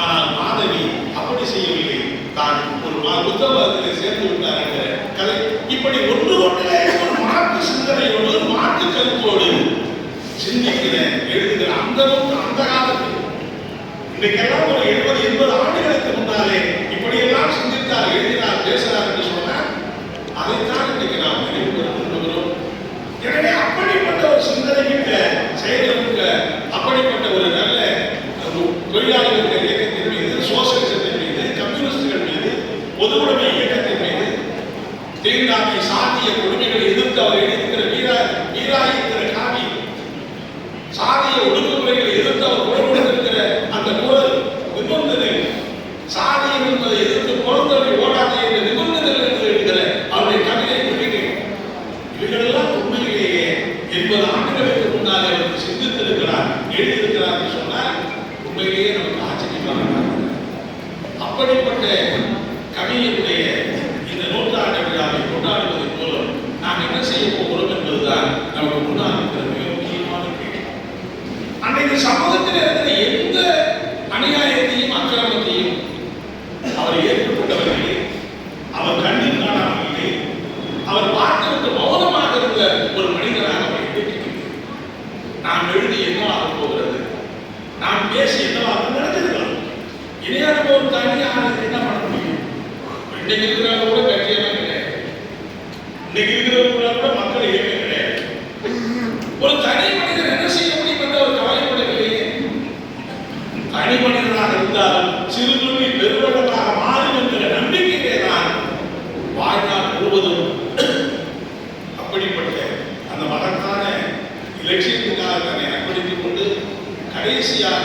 ஆனால் மாதவி அப்படி செய்யவில்லை. தான் ஒரு புத்த மதத்திலே சேர்ந்து விட்டார் என்ற கதை. இப்படி ஒன்று ஒன்றிலே ஒரு மாற்று சிந்தனையோடு, ஒரு மாற்று கருத்தோடு சிந்திக்கிற எழுதுகிற அந்த காலத்தில் இன்றைக்கெல்லாம் ஒரு 70-80 ஆண்டுகளுக்கு முன்னாலே இப்படியெல்லாம் சிந்தித்தார், எழுதினார், பேசினார் என்று சொன்னால் அதைத்தான் இன்றைக்கு நாம் நினைவுபடுத்துகிறோம். எனவே அப்படிப்பட்ட ஒரு சிந்தனை மிக்க செயல்மிக்க, அப்படிப்பட்ட ஒரு நல்ல தொழிலாளர்கள் இயக்கத்தின் மீது, சோசியலிசத்தின் மீது, கம்யூனிஸ்டுகள் மீது, பொதுவுடைமை இயக்கத்தின் மீது, தீண்டாமை, சாதிய கொடுமைகளை எதிர்த்து அவர் எழுதியிருக்கிற வீராயிருக்கிற காவி, சாதிய ஒடுக்குமுறைகளை எதிர்த்து அவர் குரல் கொடுத்திருக்கிற அந்த குரல் நிபந்தனை, சாதியம் என்பதை எதிர்த்து பொருந்தவை ஓடாது என்ற நிபந்தனைகள் என்று எழுதுகிற அவருடைய கவிதை குறிகள், இவைகளெல்லாம் உண்மையிலேயே 80 ஆண்டுகளுக்கு முன்னாலே அவர் சிந்தித்திருக்கிறார், எழுதியிருக்கிறார் என்று சொன்னால் உண்மையிலேயே நமக்கு ஆச்சரியமாக. அப்படிப்பட்ட கவிஞருடைய இந்த நூற்றாண்டு விழாவை கொண்டாடுவதன் மூலம் நாம் என்ன செய்ய போகிறோம் என்பதுதான் நமக்கு முன்னால் இருக்கிற மிக முக்கியமான கேள்வி. அன்றைக்கு சமூகத்தில் இருக்கிற எந்த அநியாயத்தையும் அக்கிரமத்தையும் அவர் ஏற்றுக்கொண்டவர்களே, அவர் கண்ணில் காணாமல் இல்லை, அவர் பார்த்துவிட்டு மௌனமாக இருந்த ஒரு மனிதராக அவர் இருக்கிறார். நாம் எழுதி என்னவாக போகிறது, நாம் பேசி என்னவாக நடந்திருக்கலாம். இணையான ஒரு தனியாக என்ன பண்ண முடியும்? இன்னைக்கு இருக்கிறவங்க கூட கட்சியெல்லாம் கிடையாது. இன்னைக்கு இருக்கிறவங்க கூட மக்கள் இயக்கம் கிடையாது. ஒரு தனி மனிதன் என்ன செய்ய முடியும் என்று அவர் கவலைப்படவில்லையே. தனி மனிதனாக இருந்தாலும் சிறுதுளி பெருவெள்ளமாக மாறும் என்கிற நம்பிக்கையிலே தான் வாழ்நாள் முழுவதும் அப்படிப்பட்ட அந்த மகத்தான இலட்சியத்துக்காக தன்னை அர்ப்பணித்துக் கொண்டு கடைசியாக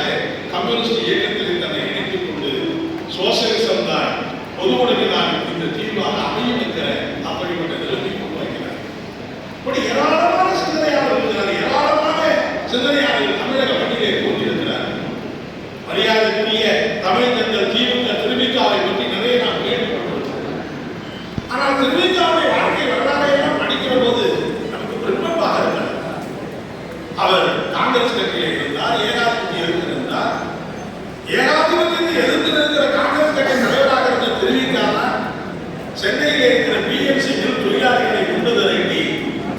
கம்யூனிஸ்ட் இயக்கத்தில் தன்னை இணைத்துக் கொண்டு சோசியலிசம் தான் பொதுவுடைமைதான் இந்த தீர்வாக அமையும் என்கிற அப்படிப்பட்ட நிலைமை உருவாக்கினார். இப்படி ஏராளமான சிந்தனையாளர்கள் இருக்கிறார், ஏராளமான சிந்தனையாளர்கள் தமிழக மண்ணிலே தோன்றியிருக்கிறார். மரியாதைக்குரிய தமிழ்ச்சங்கள் திமுக திருவிக்காவை பற்றி நிறைய நாம் கேள்விப்பட்டிருக்கிறோம். ஆனால் திருவிக்காவுடைய வாழ்க்கை வரலாறையெல்லாம் படிக்கிற போது நமக்கு பிரமிப்பாக இருக்கிறார். அவர் காங்கிரஸ் கட்சியில் இருந்தார், ஏகாதிபத்தியம் இருந்தார். ஏகாதிபத்தியத்தை எதிர்த்து இருக்கிற காங்கிரஸ் கட்சி தலைவராக இருந்த திருவிக்காவை சென்னையிலே இருக்கிற பிஎம்சி மில் தொழிலாளிகளை கொண்டு திரட்டி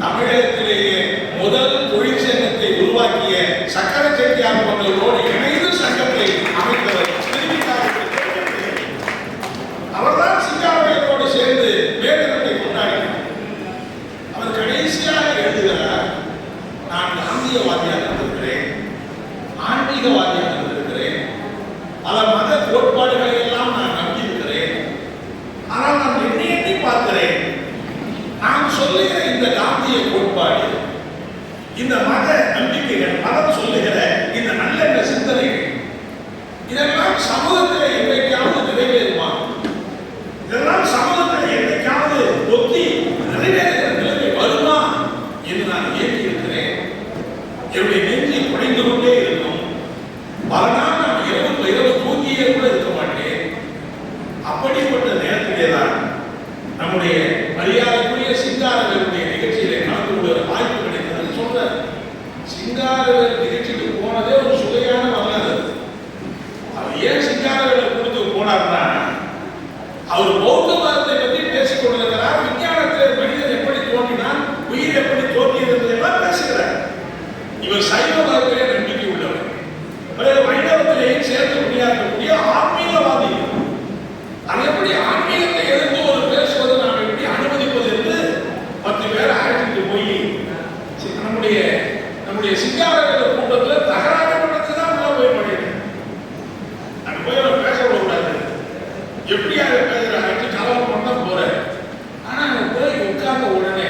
தமிழகத்திலேயே முதல் தொழிற்சங்கத்தை உருவாக்கிய சக்கர செட்டியார் போன்றவரோடு இணைந்து சங்கத்தை அமைத்தவர் திருவிக்காவை. அவர்தான் சிங்காரவேலரோடு சேர்ந்து வேதனத்தை கொண்டாடினார். அவர் கடைசியாக எழுதுகிறார், நான் காந்தியவாதியாக இருந்திருக்கிறேன், ஆன்மீகவாதியாக இருந்திருக்கிறேன், பல மத கோட்பாடுகளை எல்லாம் நான் நம்பியிருக்கிறேன். ஆனால் நான் எண்ணி எண்ணி பார்க்கிறேன், நான் சொல்லுகிற இந்த காந்திய கோட்பாடு, இந்த மத நம்பிக்கைகள், மதம் சொல்லுகிற இந்த நல்லெண்ண சிந்தனைகள், இதெல்லாம் சமூகத்தில் என்றைக்காவது நிறைவேறுமா? இதெல்லாம் சமூகத்தில் என்றைக்காவது ஒத்தி நிறைவேறுகிற நிலைமை வருமா என்று நான் இயக்கி இருக்கிறேன். என்னுடைய நெஞ்சு குறைந்து கொண்டே இருக்கும். பல நாள் நான் இரவு தூங்கியே கூட இருக்க மாட்டேன். அப்படிப்பட்ட நேரத்திலேதான் நம்முடைய மரியாதைக்குரிய சிங்காரவேலுடைய நிகழ்ச்சியிலே கலந்து கொள்கிற வாய்ப்பு கிடைத்ததுன்னு சொல்றார். சிங்காரவேல் நிகழ்ச்சிக்கு போனதே ஒரு சுவையான வரலாறு. அவர் ஏன் சிங்காரவேலை கொடுத்து போனார்னா, அவர் பௌத்த மதத்தை பற்றி பேசிக் கொண்டிருக்கிறார். விஞ்ஞானத்தில் மனிதன் எப்படி தோன்றினான், உயிர் எப்படி தோன்றியது என்பதெல்லாம் பேசுகிறார். இவர் சைவ மதத்திலே நம்பிக்கை உள்ளவர், வைணவத்திலேயும் சேர்த்து முடியாதக்கூடிய ஆன்மீகவாதி. அது எப்படி ஆன்மீகத்தை எதிர்த்து ஒரு பேசுவது நாம் எப்படி அனுமதிப்பது என்று 10 பேர் அழைச்சிட்டு போய் நம்முடைய சிங்காரவேல கூட்டத்தில் தகராறு பண்ணது தான் உள்ள போய் பண்ணிட்டேன். அங்க போய் அவர் பேச விடக்கூடாது, எப்படியா பேசுறாங்க கலவரம் பண்ண போறேன். ஆனா அங்க போய் உட்கார்ந்த உடனே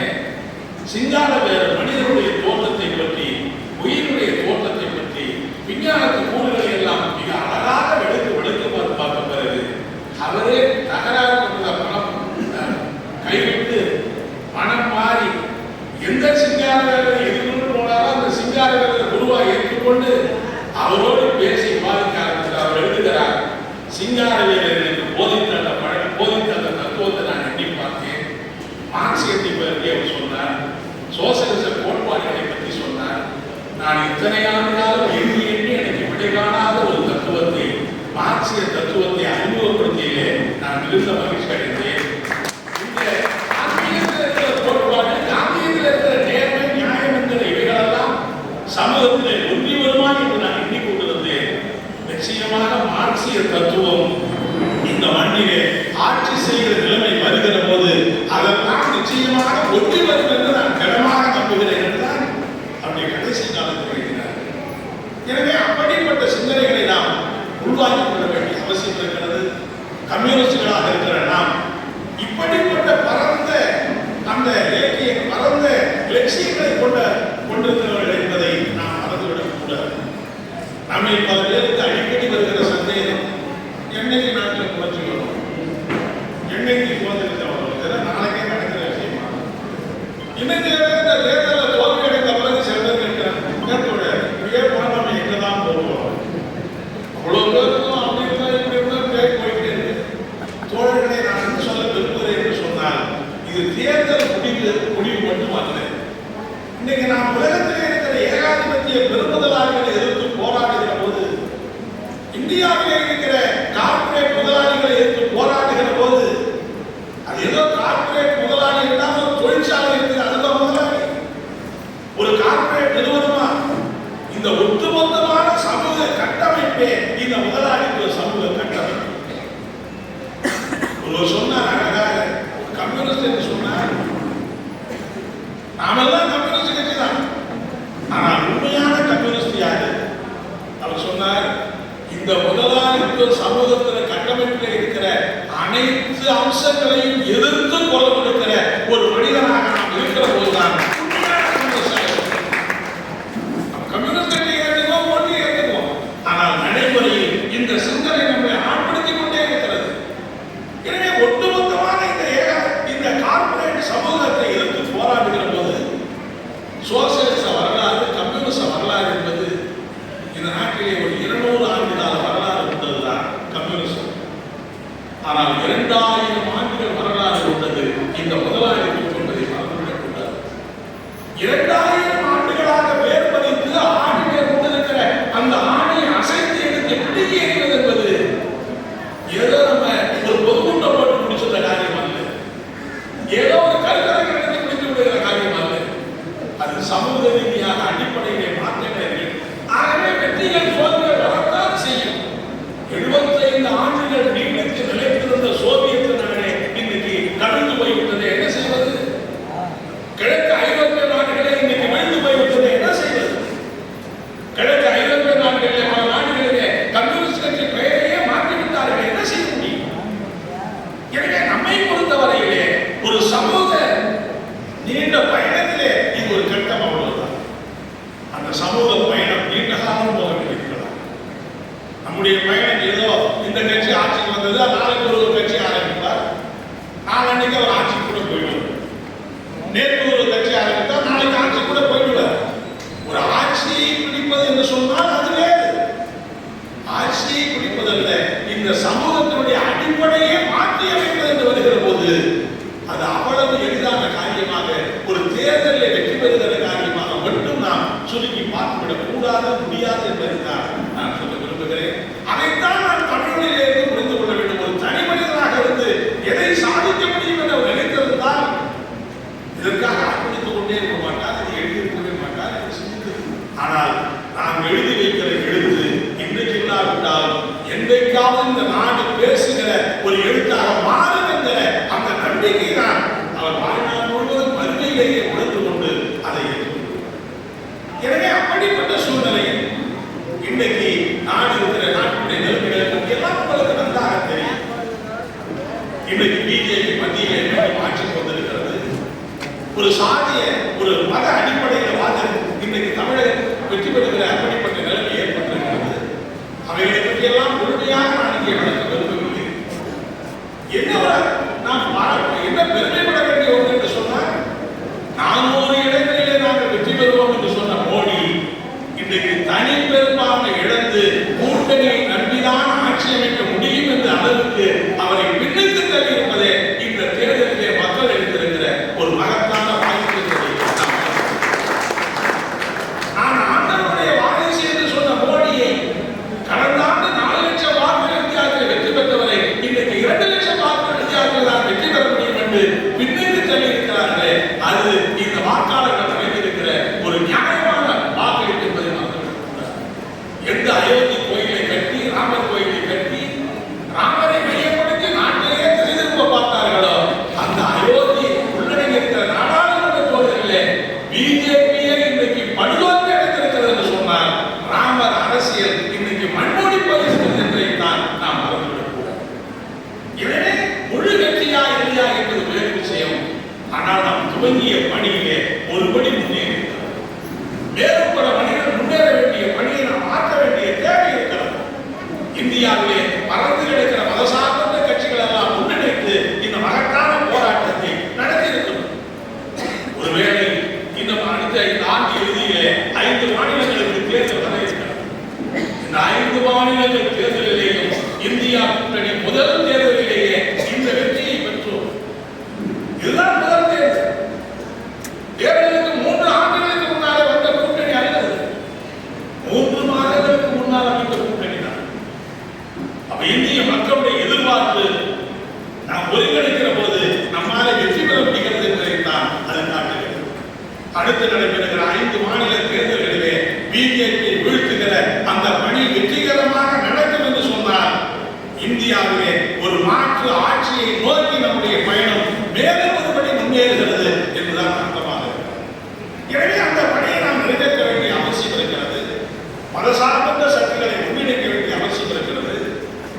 சிங்காரவேல மனிதனுடைய தோற்றத்தை பற்றி, உயிருடைய தோற்றத்தை பற்றி, விஞ்ஞானத்து கூறுகளை எல்லாம் மிக அழகாக வெளுத்து பார்த்த பிறகு அவரே தகராறு கொண்ட பணம் கைவிட்டு மனம் மாறி எந்த சிங்காரவேலரை எதிர்கொண்டு போனாரோ அந்த சிங்காரவேலரை குருவாக ஏற்றுக்கொண்டு அவரோடு பேசி விவாதிக்க ஆரம்பித்தார். அவர் எழுதுகிறார், சிங்காரவேலருக்கு போதித்த அந்த தத்துவத்தை நான் எண்ணி பார்த்தேன். மார்க்சியத்தை பற்றி அவர் சொன்னார், சோசியலிச கோட்பாடுகளை பற்றி சொன்னார். நான் இத்தனை ஆண்டுகாலம் எண்ணி எனக்கு விடை காணாத ஒரு தத்துவத்தை, மார்க்சிய தத்துவத்தை அறிமுகப்படுத்தியிலே நான் மிகுந்த மகிழ்ச்சி அடைந்தேன். இந்த ஆன்மீகத்தில் இருக்கிற கோட்பாடு, காந்தியத்தில் இருக்கிற நேர்மை, நியாயம் என்கிற இவைகளெல்லாம் சமூகத்திலே ஒன்றி வருமா என்று நான் எண்ணிக்கொண்டிருந்தேன். நிச்சயமாக மார்க்சிய தத்துவம் இந்த மண்ணிலே ஆட்சி செய்கிற நிலைமை வருகிற போது அதெல்லாம் நிச்சயமாக ஒன்றி வரும் என்று நான் திடமாக நம்புகிறேன் என்றால் அப்படி கடைசி காலத்தில் வருகிறார். எனவே அப்படிப்பட்ட சிந்தனைகளை நாம் உருவாக்கிக் கொள்ள வேண்டிய அவசியம் இருக்கிறது. கம்யூனிஸ்டுகளாக இருக்கிற நாம் இப்படிப்பட்ட பரந்த அந்த இலக்கிய பரந்த லட்சியங்களை கொண்டிருக்கிறவர்கள் என்பதை நாம் மறந்துவிடக் கூடாது. நம்ம பல பேருக்கு அடிக்கடி வருகிற சந்தேகம், என்னைக்கு நாட்டில் குறைச்சிக்கணும், என்னைக்கு குறைஞ்சிருக்கிறோம், நாளைக்கே நடக்கிற விஷயமா? இன்னைக்கு இந்த தேர்தலில் தோல்வி அடைந்த பிறகு சில பேர் கேட்கிறாங்க, இப்படியே போனால் நம்ம எங்கதான் போவோம்? அவ்வளோ பேருக்கும் அப்படி இருந்தா இப்படி இருந்தா பேர் போயிட்டே இருக்கு. தோழர்களை நான் என்ன சொல்ல விரும்புகிறேன் என்று சொன்னால், இது தேர்தல் முடிவு மட்டும் அல்ல. இன்னைக்கு நாம் உலகத்திலே இருக்கிற ஏகாதிபத்திய பெருமுதலாளிகளை எதிர்த்து போராடுகிற போது, இந்தியாவிலே இருக்கிற கார்ப்பரேட் முதலாளிகளை எதிர்த்து போராடுகிற போது, அது ஏதோ கார்ப்பரேட் முதலாளி என்றால் ஒரு தொழிற்சாலை இருக்குது, அதுதான் முதலாளி. ஒரு கார்ப்பரேட் நிறுவனமா இந்த ஒட்டுமொத்தமான சமூக கட்டமைப்பே இந்த முதலாளிக்கு ஒரு சமூக கட்டமைப்பு. ஒரு சொன்னார் அழகாக, கம்யூனிஸ்ட் என்று சொன்னார், நாமெல்லாம் கம்யூனிஸ்ட் கட்சி தான், ஆனால் உண்மையான கம்யூனிஸ்ட் யாரு? அவர் சொன்னார், இந்த முதலாளித்துவ சமூகத்தில் கட்டமைப்பில் இருக்கிற அனைத்து அம்சங்களையும் எதிர்த்து குரல் கொடுக்கிற ஒரு மனிதனாக நாம் இருக்கிற போதுதான் கம்யூனிஸ்ட் கட்சி ஏற்றுக்குவோம், போட்டி ஏற்றுக்குவோம். ஆனால் நடைமுறை 2000 ஆண்டுகள் வரலாறு கொண்டது இந்த முதலாளித்துவம் என்பதை மறந்துவிடக் கூடாது. 2000 ஆண்டுகளாக வேர்பதித்து ஆணிலே கொண்டிருக்கிற அந்த ஆணை அசைத்து எடுத்து பிடிக்க எறிவது என்பது ஏதோ நம்ம ஒரு பொதுக்கூட்டம் போட்டு முடிச்சுள்ள காரியம் அல்ல, ஏதோ ஒரு கருத்தரங்க நடத்தி முடித்து விடுகிற காரியம் அல்ல. அது சமூக ரீதியாக அடிப்படையிலே மாற்றங்கள். ஆகவே வெற்றிகள் சோதனைகள் வரத்தான் செய்யும். 75 ஆண்டுகள் நீடித்து நிலைத்திருந்த சோவியத் நாடே இன்னைக்கு கவிழ்ந்து போய்விட்டது. என்ன செய்வது? கிழக்கு ஐரோப்பிய நாடுகளே இன்னைக்கு விழுந்து போய்விட்டது. என்ன செய்வது? கிழக்கு ஐரோப்பிய நாடுகளிலே பல நாடுகளிலே கம்யூனிஸ்ட் கட்சி பெயரையே மாற்றிவிட்டார்கள். என்ன செய்ய முடியும்? எனவே நம்மை பொறுத்தவரையிலே ஒரு சமூக நீண்ட பயணத்திலே இது ஒரு கட்டம், அவ்வளவுதான். அந்த சமூக பயணம் நீண்ட காலம் போக வேண்டியிருக்கலாம். நம்முடைய பயணம் ஏதோ இந்த கட்சி ஆட்சிக்கு வந்தது, நாளைக்கு ஒரு கட்சி ஆரம்பிப்பார், நாளைக்கு அவர் ஆட்சி கூட போயிடுவார். நேற்று ஒரு கட்சி ஆரம்பித்தார், நாளைக்கு ஆட்சி கூட போயிடுவார். ஒரு ஆட்சியை பிடிப்பது என்று சொன்னால் அது வேறு. ஆட்சியை பிடிப்பதல்ல, இந்த சமூகத்தினுடைய அடிப்படையே மாற்றி அமைப்பது என்று வருகிற போது அது அவ்வளவு எளிதான காரியமாக ஒரு தேர்தலில் வெற்றி பெறுகிற காரியமாக மட்டும் நாம் சுருக்கி பார்த்துவிடக் கூடாது, முடியாது என்பதைத்தான் நான் சொல்ல விரும்புகிறேன். அதைத்தான் நான் தமிழிலிருந்து புரிந்து கொள்ள வேண்டும். ஒரு தனி மனிதனாக இருந்து எதை சாதிக்க முடியும் என்று அவர் நினைத்திருந்தால் இதற்காக அர்ப்பணித்துக் கொண்டே இருக்க மாட்டார், இதை எழுதியிருக்கவே மாட்டார் என்று சிந்தித்தது. ஆனால் நாம் எழுதி வைக்கிற எழுத்து இன்றைக்கு இல்லாவிட்டால் என்றைக்காவது இந்த நாடு பேசுகிற ஒரு எழுத்தாக மாறும் என்கிற அந்த நம்பிக்கை தான் அவர் வாழ்நாள் முழுவதும் மறுமையிலேயே உணர்ந்து கொண்டு அதை ஏற்றுக்கொண்டார். எனவே அப்படிப்பட்ட சூழ்நிலையில் இன்றைக்கு நாடு இருக்கிற நாட்டுடைய நிலைமைகளை பற்றி எல்லாம் உங்களுக்கு நன்றாக தெரியும். இன்றைக்கு பிஜேபி மத்தியிலே மீண்டும் ஆட்சிக்கு வந்திருக்கிறது. ஒரு சாதிய ஒரு மத அடிப்படையில் வாதம் இன்றைக்கு தமிழகம் வெற்றி பெறுகிற அப்படிப்பட்ட நிலைமை ஏற்பட்டிருக்கிறது. அவைகளை பற்றி எல்லாம் முழுமையாக நான் இங்கே நடத்த விரும்பவில்லை. என்ன பெருமைப்பட வேண்டிய ஒன்று என்று சொன்னார், 400 இடங்களிலே நாங்கள் வெற்றி பெறுவோம் என்று சொன்ன மோடி இன்றைக்கு தனி பெரும்பான்மை இழந்து கூட்டணியை நம்பிதான் ஆட்சி அமைக்க முடியும் என்ற அளவுக்கு அவரை பின்னிட்டு தள்ளி இருப்பதே இந்த தேர்தலிலே மக்கள் எடுத்திருக்கிற ஒரு மகத்தான வாய்ப்பு. நான் ஆண்டவருடைய வாரிசு என்று சொன்ன மோடியை கடந்த ஆண்டு 4 லட்சம் வாக்குகள் வித்தியாசத்தில் வெற்றி பெற்றவரை இன்றைக்கு 2 லட்சம் வாக்குகள் வித்தியாசத்தில் தான் வெற்றி பெற முடியும் என்று பின்னிட்டு தள்ளி இருக்கிறார்களே, அது இந்த வாக்காளர்கள் அமைந்திருக்கிற ஒரு நியாயமான வாக்களிப்பு என்பதை மறந்துவிடக்கூடாது. எந்த அயோத்தி கோயிலை கட்டி, ராமர் கோயிலை கட்டி, ராமரை மையப்படுத்தி நாட்டிலேயே திசைதிருப்ப பார்த்தார்களோ, அந்த அயோத்தி உள்ளடங்கி இருக்கிற நாடாளுமன்ற தேர்தலிலே பிஜேபியை இன்றைக்கு படுதோல்வி அடைந்திருக்கிறது என்று சொன்னால் ராமர் அரசியல் இன்னைக்கு மண்மூடி போயிருக்கிறது என்பதைத்தான் நாம் மறந்துவிடக்கூடாது. எனவே முழு வெற்றியா இல்லையா என்பது வேறு விஷயம். ஆனால் நாம் துவங்கிய பணியிலே ஒருபடி முன்னேறி மேலும் பல பணிகள் முன்னேற வேண்டிய பணியை நாம் மாற்ற வேண்டிய தேவை இருக்கிறது. இந்தியாவிலே பறந்து கிடக்கிற மதசார்ந்த கட்சிகள் எல்லாம் முன்னெடுத்து இந்த மகத்தான போராட்டத்தை நடத்தி இருக்கிறோம். ஒருவேளை இன்னும் அடுத்த ஆண்டு இறுதியிலே 5 மாநிலங்களுக்கு தேர்தல் வர இருக்கிறது. இந்த 5 மாநிலங்கள் தேர்தலிலேயும் இந்தியா கூட்டணி முதல் தேர்தலிலேயே இந்த வெற்றியை பெற்றோம். இதுதான் முதல் தேர்தல். தேர்தலுக்கு 3 ஆண்டுகளுக்கு முன்னாலே வந்த கூட்டணி அல்லது 3 மாதங்களுக்கு முன்னால் அமைந்த கூட்டணி தான். அப்ப இந்திய மக்களுடைய எதிர்பார்ப்பு நாம் ஒருங்கிணைக்கிற போது நம்மால வெற்றி பெற முடிகிறது என்பதைத்தான் அது காட்டுகிறது. அடுத்து நடைபெறுகிற 5 மாநில தேர்தல்களிலே பிஜேபி வீழ்த்துகிற அந்த பணி வெற்றிகரமாக நடக்கும் என்று சொன்னால் இந்தியாவிலே ஒரு மாற்று ஆட்சியை நோக்கி நம்முடைய பயணம் மேலும் ஒருபடி முன்னேறுகிறது என்றுதான் அர்த்தமாக இருக்கிறது. எனவே அந்த பணியை நாம் நிறைவேற்ற வேண்டிய அவசியம் இருக்கிறது. மதசார்பற்ற சக்திகளை ஒன்றிணைக்க வேண்டிய அவசியம் இருக்கிறது.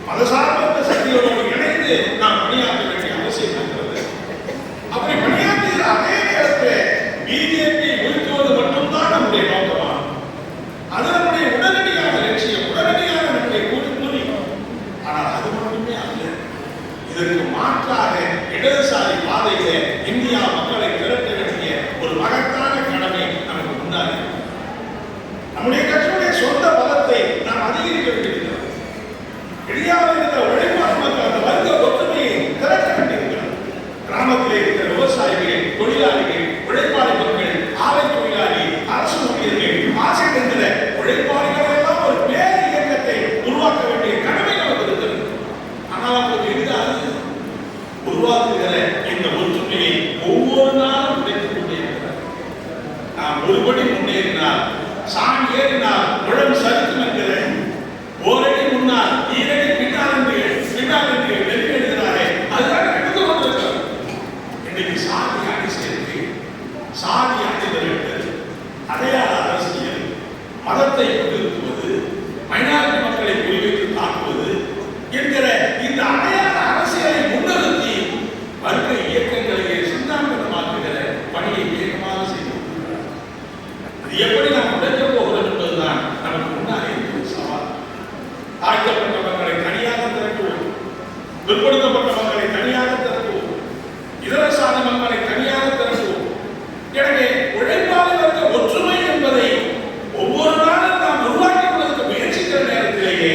மதசார்பற்ற சக்திகளோடு இணைந்து நாம் பணியாற்ற வேண்டிய அவசியம் இருக்கிறது. அப்படி பணியாற்றுகிற அதே நேரத்தில் பிஜேபி வீழ்த்துவது மட்டும்தான் நம்முடைய நோக்கமா? அது நம்முடைய உடனடியான லட்சியம், உடனடியான நம்முடைய கூலி. ஆனால் அது மட்டுமே அல்ல. இதற்கு மாற்றாக இடதுசாரி பாதையிலே இந்தியா மக்களை திரட்ட வேண்டிய ஒரு மகத்தான கடமை நமக்கு முன்னாடி. நம்முடைய கட்சியுடைய சொந்த பலத்தை நாம் அதிகரிக்க வேண்டியிருக்கிறது. இந்தியாவில் இருக்கிற உழைப்பாளர் மக்கள் அந்த வர்க்க ஒற்றுமையை கிராமங்களிலே இருக்கிற விவசாயிகள், தொழிலாளிகள், உழைப்பாளி மக்கள், ஆலை தொழிலாளி, அரசு ஊழியர்கள், ஆசிரியர் என்கிற உழைப்பாளிகள் எல்லாம் ஒரு பேர் இயக்கத்தை உருவாக்க வேண்டிய கடமை நமக்கு இருக்கிறது. ஆனால் அப்போது எளிதாக உருவாக்குகிற இந்த ஒற்றுமையை ஒவ்வொரு நாளும் உடைத்துக் கொண்டே இருக்கிறார். நாம் ஒருபடி முன்னேறினால், சாண் ஏறினால் உழவு சரிக்கும் என்கிற ஓரடி முன்னால் ஈரடி பின்னால் என்று வெற்றி எழுதுகிறாரே, அதுதான் நடந்து கொண்டிருக்கிறது. இன்னைக்கு சாதி அணி சேர்த்து, சாதி அணிதல்கள், அடையாள அரசியல், மதத்தை முன்னிறுத்துவது, மைனாரிட்டி மக்களை குறிவைத்து தாக்குவது என்கிற இந்த அடையாள அரசியலை முன்னிறுத்தி வர்க்க இயக்கங்களையே சிந்தாந்தமாக்குகிற பணியை வேகமாக செய்து கொண்டிருக்கிறார். அது எப்படி நாம் உடைக்கப் போகிறோம் என்பதுதான் நமக்கு முன்னாலே இருக்கிற சவால். தாழ்த்தப்பட்ட மக்களை தனியாக திரட்டுவோம், பிற்படுத்தப்பட்ட மக்களை தனியாக திரட்டுவோம், இதர சாதி மக்களை தனியாக திரட்டுவோம். எனவே உழைப்பாளி வர்க்க ஒற்றுமை என்பதை ஒவ்வொரு நாளும் நாம் உருவாக்கிக் கொள்வதற்கு முயற்சிக்கிற நேரத்திலேயே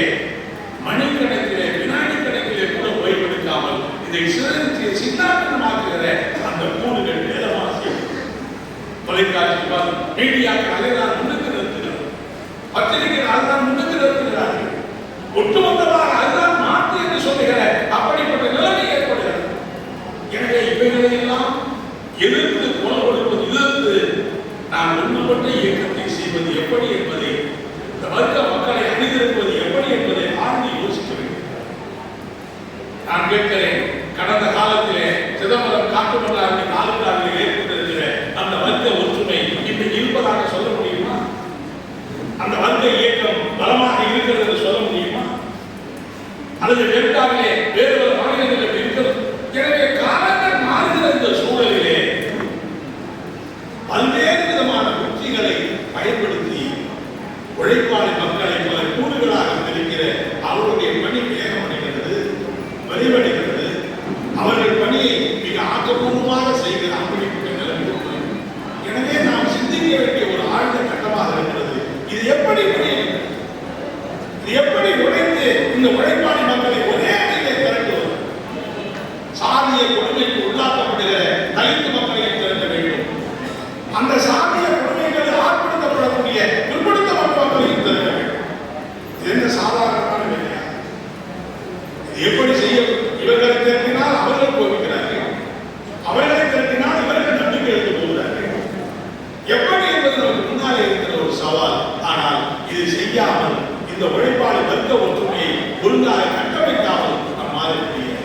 மணிக்கணக்கிலே, வினாடி கணக்கிலே கூட ஓய்வெடுக்காமல் இதை சிறந்து சின்னாட்டமாக்குகிற அந்த கூடுகள் வேதமாக தொலைக்காட்சி மீடியாக்கள் அதைதான் முன்னுக்கு நிறுத்துகிறார், பத்திரிகைகள் அதுதான் முன்னுக்கு நிறுத்துகிறார்கள், ஒட்டுமொத்தமாக அதுதான் மாற்று என்று சொல்லுகிற அப்படிப்பட்ட நிலைமை ஏற்படுகிறது. எனவே இவைகளையெல்லாம் எதிர்த்து குரல் கொடுப்பது, எதிர்த்து நாம் ஒன்றுபட்ட இயக்கத்தை செய்வது எப்படி என்பதை, இந்த வர்க்க மக்களை அணிதிருப்பது எப்படி என்பதை ஆழ்ந்து யோசிக்க வேண்டும். நான் கேட்கிறேன், கடந்த காலத்திலே சிதம்பரம் காட்டுமன்னார் தாலுகாவில் ஏற்பட்டிருக்கிற அந்த வர்க்க ஒற்றுமை இன்றைக்கு இருப்பதாக சொல்ல முடியுமா? அந்த வர்க்க இயக்கம் பலமாக இருக்கிறது என்று சொல்ல முடியுமா? அல்லது டெல்டாவிலே வேறு ஒரு மாநிலங்களில் இருக்கிறது. எனவே காலங்கள் மாறுகிற இந்த சூழலிலே பல்வேறு விதமான உத்திகளை பயன்படுத்தி உழைப்பாளி மக்களை பல கூறுகளாக பிரிக்கிற அவருடைய பணி வேகமடைகிறது, விரைவடைகிறது. அவர்கள் பணியை மிக ஆக்கப்பூர்வமாக செய்கிற அப்படிப்பட்ட நிலைமை. எனவே நாம் சிந்திக்க வேண்டிய ஒரு ஆழ்ந்த கட்டமாக இருக்கிறது. இது எப்படி புரியும்? இது எப்படி உடைந்து இந்த உழைப்பாளி மக்களை ஒரே அணியிலே திரட்டுவது? சாதிய கொடுமைக்கு உள்ளாக்கப்படுகிற தலித்து மக்களை திரட்ட வேண்டும். அந்த சாதிய கொடுமைகள் ஆட்படுத்தப்படக்கூடிய பிற்படுத்தப்பட்ட மக்களையும் திரட்ட வேண்டும். இது என்ன சாதாரணமான வேலையா? இது எப்படி செய்ய? இவர்களை திரட்டினால் அவர்கள் கோபிக்கிறார்கள், அவர்களை திரட்டினால் இவர்கள் நம்பிக்கை எடுத்து போகிறார்கள். எப்படி என்பது நமக்கு முன்னாலே இருக்கிற ஒரு சவால். ஆனால் இது செய்யாமல், இந்த உழைப்பாளி வர்க்க ஒற்றுமையை ஒழுங்காக கட்டமைக்காமல் நம்மால் முடியாது.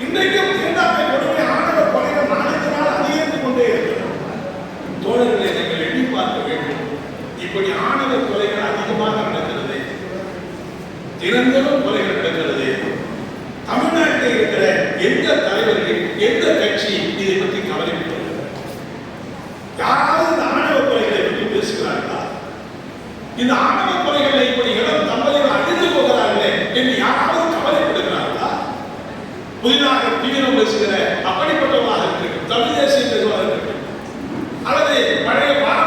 இன்றைக்கும் தீண்டாமை கொடுமை, ஆணவ கொலைகள் நாளுக்கு நாள் அதிகரித்து கொண்டே இருக்கிறது. தோழர்களை நீங்கள் எண்ணி பார்க்க வேண்டும். இப்படி ஆணவ கொலைகள் அதிகமாக நடக்கிறது, தினந்தோறும் கொலைகள் நடக்கிறது. தமிழ்நாட்டில் இருக்கிற எந்த தலைவர்கள், எந்த கட்சி இதை பற்றி கவலைப்படுகிறது? யாராவது இந்த ஆணவ கொலைகளை பற்றி பேசுகிறார்களா? இந்த ஆணவ கொலைகளை இப்படி இடம் தம்பதிகள் அழிந்து போகிறார்களே என்று யாராவது கவலைப்படுகிறார்களா? புதிதாக தீவிரம் பேசுகிற அப்படிப்பட்டவர்களாக